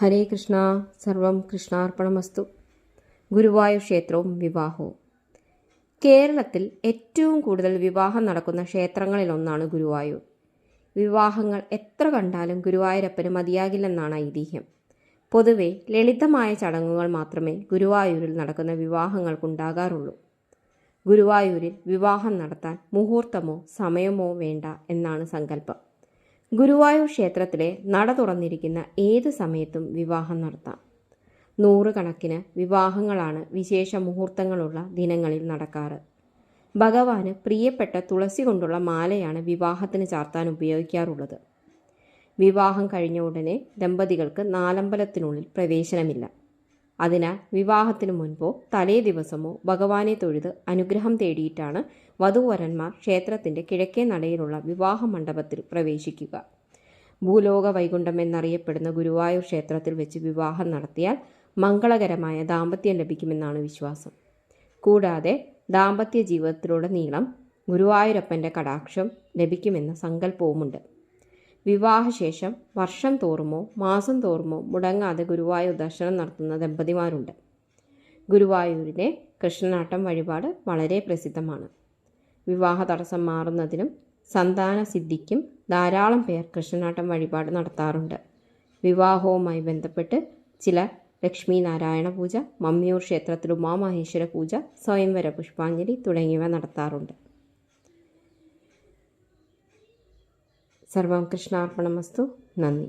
ഹരേ കൃഷ്ണ. സർവം കൃഷ്ണാർപ്പണമസ്തു. ഗുരുവായൂർ ക്ഷേത്രവും വിവാഹവും. കേരളത്തിൽ ഏറ്റവും കൂടുതൽ വിവാഹം നടക്കുന്ന ക്ഷേത്രങ്ങളിലൊന്നാണ് ഗുരുവായൂർ. വിവാഹങ്ങൾ എത്ര കണ്ടാലും ഗുരുവായൂരപ്പന് മതിയാകില്ലെന്നാണ് ഐതിഹ്യം. പൊതുവെ ലളിതമായ ചടങ്ങുകൾ മാത്രമേ ഗുരുവായൂരിൽ നടക്കുന്ന വിവാഹങ്ങൾക്കുണ്ടാകാറുള്ളൂ. ഗുരുവായൂരിൽ വിവാഹം നടത്താൻ മുഹൂർത്തമോ സമയമോ വേണ്ട എന്നാണ് സങ്കല്പം. ഗുരുവായൂർ ക്ഷേത്രത്തിലെ നട തുറന്നിരിക്കുന്ന ഏത് സമയത്തും വിവാഹം നടത്താം. നൂറുകണക്കിന് വിവാഹങ്ങളാണ് വിശേഷ മുഹൂർത്തങ്ങളുള്ള ദിനങ്ങളിൽ നടക്കാറ്. ഭഗവാന് പ്രിയപ്പെട്ട തുളസി കൊണ്ടുള്ള മാലയാണ് വിവാഹത്തിന് ചാർത്താൻ ഉപയോഗിക്കാറുള്ളത്. വിവാഹം കഴിഞ്ഞ ഉടനെ ദമ്പതികൾക്ക് നാലമ്പലത്തിനുള്ളിൽ പ്രവേശനമില്ല. അതിനാൽ വിവാഹത്തിനു മുൻപോ തലേ ദിവസമോ ഭഗവാനെ തൊഴുത് അനുഗ്രഹം തേടിയിട്ടാണ് വധൂവരന്മാർ ക്ഷേത്രത്തിൻ്റെ കിഴക്കേ നടയിലുള്ള വിവാഹ മണ്ഡപത്തിൽ പ്രവേശിക്കുക. ഭൂലോക വൈകുണ്ഠം എന്നറിയപ്പെടുന്ന ഗുരുവായൂർ ക്ഷേത്രത്തിൽ വെച്ച് വിവാഹം നടത്തിയാൽ മംഗളകരമായ ദാമ്പത്യം ലഭിക്കുമെന്നാണ് വിശ്വാസം. കൂടാതെ ദാമ്പത്യ ജീവിതത്തിലുടനീളം ഗുരുവായൂരപ്പൻ്റെ കടാക്ഷം ലഭിക്കുമെന്ന സങ്കല്പവുമുണ്ട്. വിവാഹശേഷം വർഷം തോറുമോ മാസം തോറുമോ മുടങ്ങാതെ ഗുരുവായൂർ ദർശനം നടത്തുന്ന ദമ്പതിമാരുണ്ട്. ഗുരുവായൂരിലെ കൃഷ്ണനാട്ടം വഴിപാട് വളരെ പ്രസിദ്ധമാണ്. വിവാഹ തടസ്സം മാറുന്നതിനും സന്താന സിദ്ധിക്കും ധാരാളം പേർ കൃഷ്ണനാട്ടം വഴിപാട് നടത്താറുണ്ട്. വിവാഹവുമായി ബന്ധപ്പെട്ട് ചിലർ ലക്ഷ്മി നാരായണ പൂജ, മമ്മിയൂർ ക്ഷേത്രത്തിൽ ഉമാമഹേശ്വര പൂജ, സ്വയംവര പുഷ്പാഞ്ജലി തുടങ്ങിയവ നടത്താറുണ്ട്. സർവം കൃഷ്ണാർപ്പണമസ്തു. നന്ദി.